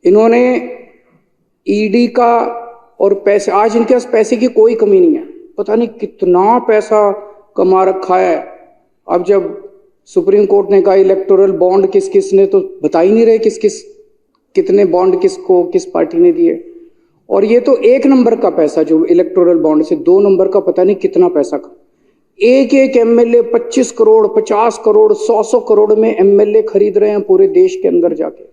इन्होंने ईडी का और पैसे, आज इनके पास पैसे की कोई कमी नहीं है, पता नहीं कितना पैसा कमा रखा है। अब जब सुप्रीम कोर्ट ने कहा इलेक्टोरल बॉन्ड किस किस ने, तो बता ही नहीं रहे किस किस कितने बॉन्ड किसको किस पार्टी ने दिए। और ये तो 1 नंबर का पैसा जो इलेक्टोरल बॉन्ड से 2 नंबर का पता नहीं कितना पैसा का, एक एक एमएलए 25 करोड़ 50 करोड़ 100 करोड़ में एमएलए खरीद रहे हैं पूरे देश के अंदर जाके।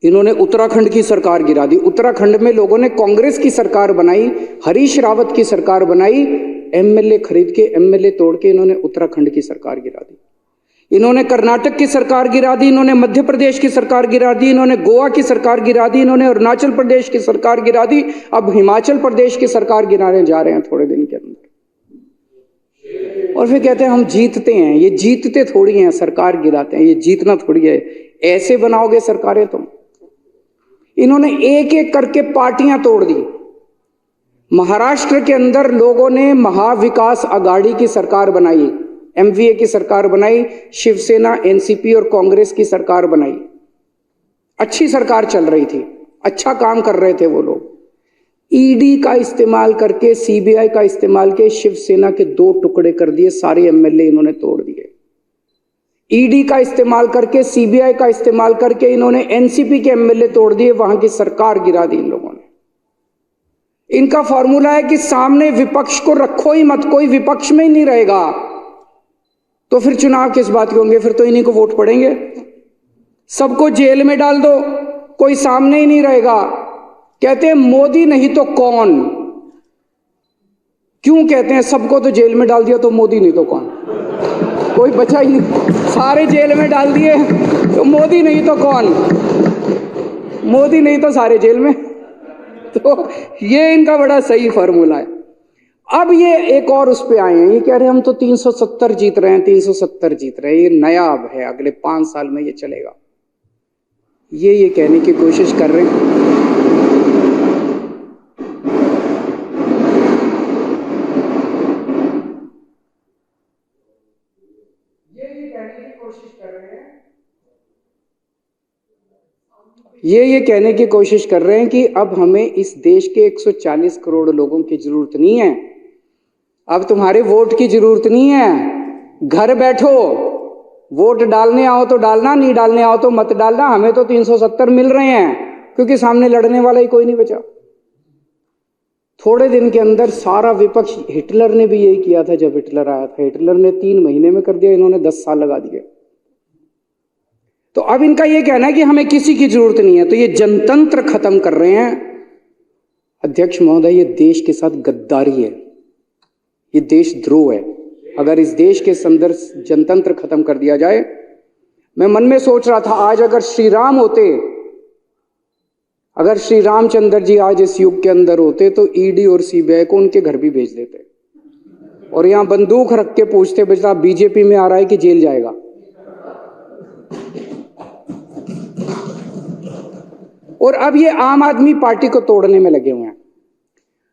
इन्होंने उत्तराखंड की सरकार गिरा दी, उत्तराखंड में लोगों ने कांग्रेस की सरकार बनाई, हरीश रावत की सरकार बनाई, एमएलए खरीद के एमएलए तोड़ के इन्होंने उत्तराखंड की सरकार गिरा दी। इन्होंने कर्नाटक की सरकार गिरा दी, इन्होंने मध्य प्रदेश की सरकार गिरा दी, इन्होंने गोवा की सरकार गिरा दी, इन्होंने अरुणाचल प्रदेश की सरकार गिरा दी, अब हिमाचल प्रदेश की सरकार गिराने जा रहे हैं थोड़े दिन के अंदर। और फिर कहते हैं हम जीतते हैं। ये जीतते थोड़ी हैं, सरकार गिराते हैं, ये जीतना थोड़ी है। ऐसे बनाओगे सरकारें तुम। इन्होंने एक एक करके पार्टियां तोड़ दी। महाराष्ट्र के अंदर लोगों ने महाविकास आघाड़ी की सरकार बनाई, एमवीए की सरकार बनाई, शिवसेना एनसीपी और कांग्रेस की सरकार बनाई। अच्छी सरकार चल रही थी, अच्छा काम कर रहे थे वो लोग। ईडी का इस्तेमाल करके, सीबीआई का इस्तेमाल के शिवसेना के 2 टुकड़े कर दिए, सारे एमएलए इन्होंने तोड़ दिए। ईडी का इस्तेमाल करके, सीबीआई का इस्तेमाल करके इन्होंने एनसीपी के एमएलए तोड़ दिए, वहां की सरकार गिरा दी इन लोगों ने। इनका फॉर्मूला है कि सामने विपक्ष को रखो ही मत, कोई विपक्ष में ही नहीं रहेगा तो फिर चुनाव किस बात के होंगे, फिर तो इन्हीं को वोट पड़ेंगे। सबको जेल में डाल दो, कोई सामने ही नहीं रहेगा। कहते हैं मोदी नहीं तो कौन। क्यों कहते हैं सबको तो जेल में डाल दिया तो मोदी नहीं तो कौन, कोई बचा ही नहीं, सारे जेल में डाल दिए तो मोदी नहीं तो कौन, मोदी नहीं तो सारे जेल में। तो ये इनका बड़ा सही फॉर्मूला है। अब ये एक और उस पे आए हैं, ये कह रहे हैं हम तो 370 जीत रहे हैं, 370 जीत रहे हैं, ये नया अब है, अगले 5 साल में ये चलेगा। ये कहने की कोशिश कर रहे हैं। ये कहने की कोशिश कर रहे हैं कि अब हमें इस देश के 140 करोड़ लोगों की जरूरत नहीं है, अब तुम्हारे वोट की जरूरत नहीं है। घर बैठो, वोट डालने आओ तो डालना, नहीं डालने आओ तो मत डालना। हमें तो 370 मिल रहे हैं क्योंकि सामने लड़ने वाला ही कोई नहीं बचा। थोड़े दिन के अंदर सारा विपक्ष, हिटलर ने भी यही किया था जब हिटलर आया था, हिटलर ने 3 महीने में कर दिया, इन्होंने 10 साल लगा दिए। तो अब इनका यह कहना है कि हमें किसी की जरूरत नहीं है, तो ये जनतंत्र खत्म कर रहे हैं। अध्यक्ष महोदय, ये देश के साथ गद्दारी है, ये देशद्रोह है। अगर इस देश के अंदर जनतंत्र खत्म कर दिया जाए, मैं मन में सोच रहा था आज अगर श्री राम होते, अगर श्री रामचंद्र जी आज इस युग के अंदर होते तो ईडी और सीबीआई को उनके घर भी भेज देते और यहां बंदूक रख के पूछते बेटा बीजेपी में आ रहा है कि जेल जाएगा। और अब ये आम आदमी पार्टी को तोड़ने में लगे हुए हैं,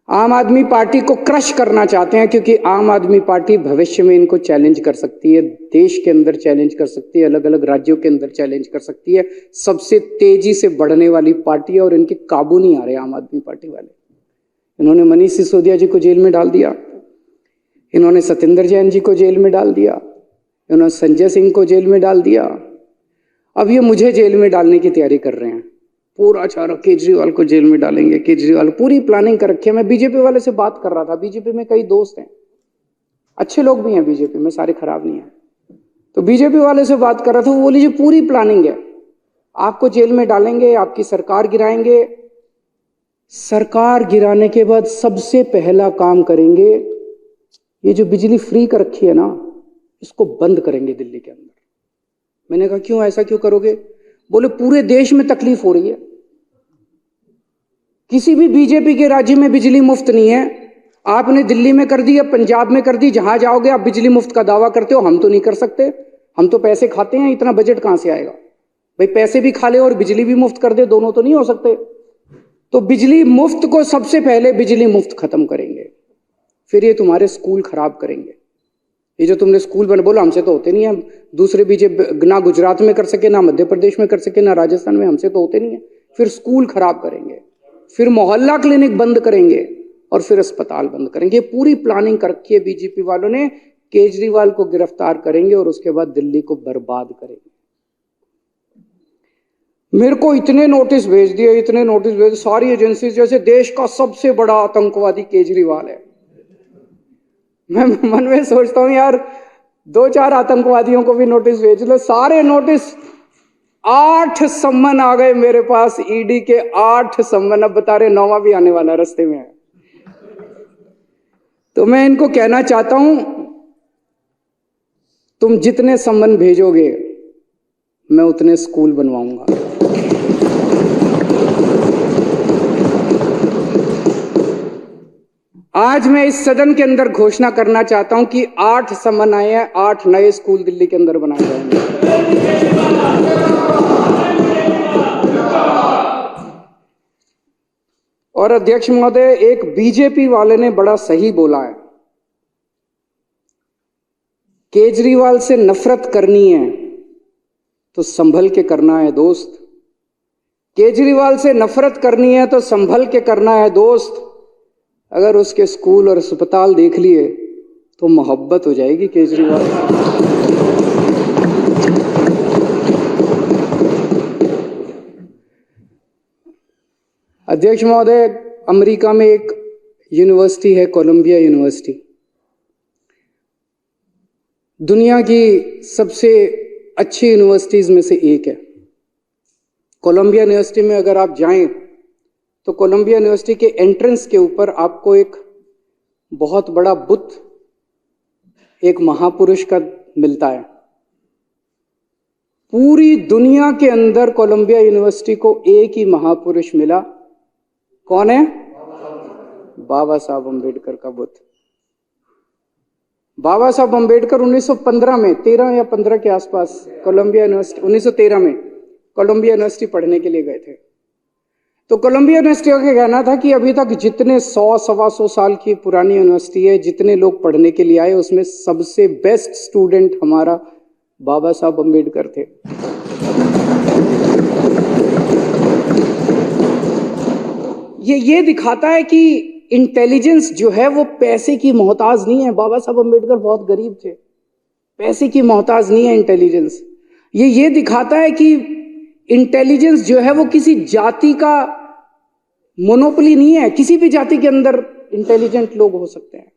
आम आदमी पार्टी को क्रश करना चाहते हैं, क्योंकि आम आदमी पार्टी भविष्य में इनको चैलेंज कर सकती है, देश के अंदर चैलेंज कर सकती है, अलग अलग राज्यों के अंदर चैलेंज कर सकती है। सबसे तेजी से बढ़ने वाली पार्टी है और इनके काबू नहीं आ रहे आम आदमी पार्टी वाले। इन्होंने मनीष सिसोदिया जी को जेल में डाल दिया, इन्होंने सत्येंद्र जैन जी को जेल में डाल दिया, इन्होंने संजय सिंह को जेल में डाल दिया, अब ये मुझे जेल में डालने की तैयारी कर रहे हैं। पूरा चारा केजरीवाल को जेल में डालेंगे, केजरीवाल पूरी प्लानिंग कर रखी है। मैं बीजेपी वाले से बात कर रहा था, बीजेपी में कई दोस्त हैं, अच्छे लोग भी हैं बीजेपी में, सारे खराब नहीं है। तो बीजेपी वाले से बात कर रहा था, वो बोले जी पूरी प्लानिंग है, आपको जेल में डालेंगे, आपकी सरकार गिराएंगे, सरकार गिराने के बाद सबसे पहला काम करेंगे ये जो बिजली फ्री कर रखी है ना, इसको बंद करेंगे दिल्ली के अंदर। मैंने कहा क्यों, ऐसा क्यों करोगे? बोले पूरे देश में तकलीफ हो रही है, किसी भी बीजेपी के राज्य में बिजली मुफ्त नहीं है। आपने दिल्ली में कर दी, अब पंजाब में कर दी, जहां जाओगे आप बिजली मुफ्त का दावा करते हो, हम तो नहीं कर सकते, हम तो पैसे खाते हैं, इतना बजट कहां से आएगा भाई? पैसे भी खा ले और बिजली भी मुफ्त कर दे, दोनों तो नहीं हो सकते। तो बिजली मुफ्त को सबसे पहले बिजली मुफ्त खत्म करेंगे, फिर ये तुम्हारे स्कूल खराब करेंगे, ये जो तुमने स्कूल बना, बोलो हमसे तो होते नहीं है, दूसरे बीजेपी ना गुजरात में कर सके, ना मध्य प्रदेश में कर सके, ना राजस्थान में, हमसे तो होते नहीं है। फिर स्कूल खराब करेंगे, फिर मोहल्ला क्लिनिक बंद करेंगे और फिर अस्पताल बंद करेंगे। पूरी प्लानिंग कर रखी है बीजेपी वालों ने। केजरीवाल को गिरफ्तार करेंगे और उसके बाद दिल्ली को बर्बाद करेंगे। मेरे को इतने नोटिस भेज दिए, इतने नोटिस भेज, सारी एजेंसी, जैसे देश का सबसे बड़ा आतंकवादी केजरीवाल है। मैं मन में सोचता हूं यार 2-4 आतंकवादियों को भी नोटिस भेज लो, सारे नोटिस। 8 सम्मन आ गए मेरे पास, ईडी के 8 सम्मन। अब बता रहे 9वां भी आने वाला रास्ते में है। तो मैं इनको कहना चाहता हूं, तुम जितने सम्मन भेजोगे मैं उतने स्कूल बनवाऊंगा। आज मैं इस सदन के अंदर घोषणा करना चाहता हूं कि 8 सम्मन आए हैं, 8 नए स्कूल दिल्ली के अंदर बनाए जाएंगे। और अध्यक्ष महोदय, एक बीजेपी वाले ने बड़ा सही बोला है, केजरीवाल से नफरत करनी है तो संभल के करना है दोस्त। केजरीवाल से नफरत करनी है तो संभल के करना है दोस्त। अगर उसके स्कूल और अस्पताल देख लिए तो मोहब्बत हो जाएगी केजरीवाल से। अध्यक्ष महोदय, अमेरिका में एक यूनिवर्सिटी है, कोलंबिया यूनिवर्सिटी, दुनिया की सबसे अच्छी यूनिवर्सिटीज में से एक है। कोलंबिया यूनिवर्सिटी में अगर आप जाएं तो कोलंबिया यूनिवर्सिटी के एंट्रेंस के ऊपर आपको एक बहुत बड़ा बुत एक महापुरुष का मिलता है। पूरी दुनिया के अंदर कोलंबिया यूनिवर्सिटी को एक ही महापुरुष मिला। कौन है? बाबा साहब अम्बेडकर का बुत। बाबा साहब अम्बेडकर 1915 में 13 या 15 के आसपास कोलंबिया यूनिवर्सिटी 1913 में कोलंबिया यूनिवर्सिटी पढ़ने के लिए गए थे। तो कोलंबिया यूनिवर्सिटी का कहना था कि अभी तक जितने 100-125 साल की पुरानी यूनिवर्सिटी है, जितने लोग पढ़ने के लिए आए, उसमें सबसे बेस्ट स्टूडेंट हमारा बाबा साहब अम्बेडकर थे। ये दिखाता है कि इंटेलिजेंस जो है वो पैसे की मोहताज नहीं है। बाबा साहब अम्बेडकर बहुत गरीब थे, पैसे की मोहताज नहीं है इंटेलिजेंस। ये दिखाता है कि इंटेलिजेंस जो है वो किसी जाति का मोनोपोली नहीं है, किसी भी जाति के अंदर इंटेलिजेंट लोग हो सकते हैं।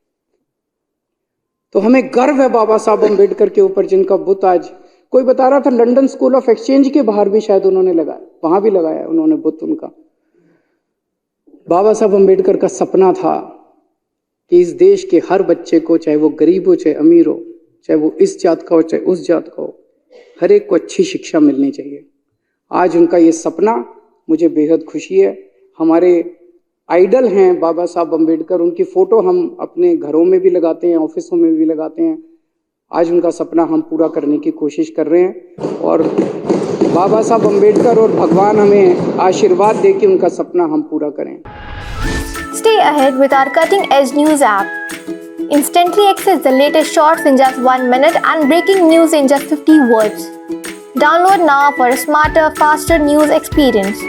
तो हमें गर्व है बाबा साहब अम्बेडकर के ऊपर, जिनका बुत आज कोई बता रहा था लंदन स्कूल ऑफ एक्सचेंज के बाहर भी शायद उन्होंने लगाया, वहां भी लगाया उन्होंने बुत उनका। बाबा साहब अम्बेडकर का सपना था कि इस देश के हर बच्चे को, चाहे वो गरीब हो चाहे अमीर हो, चाहे वो इस जात का हो चाहे उस जात का हो, हर एक को अच्छी शिक्षा मिलनी चाहिए। आज उनका ये सपना, मुझे बेहद खुशी है। हमारे आइडल हैं बाबा साहब अम्बेडकर, उनकी फ़ोटो हम अपने घरों में भी लगाते हैं, ऑफिसों में भी लगाते हैं। आज उनका सपना हम पूरा करने की कोशिश कर रहे हैं और बाबा साहब अम्बेडकर और भगवान हमें आशीर्वाद दे कि उनका सपना हम पूरा करें। Stay ahead with our cutting edge news app. Instantly access the latest shorts in just 1 minute and breaking news in just 50 words. Download now for a smarter, faster news experience.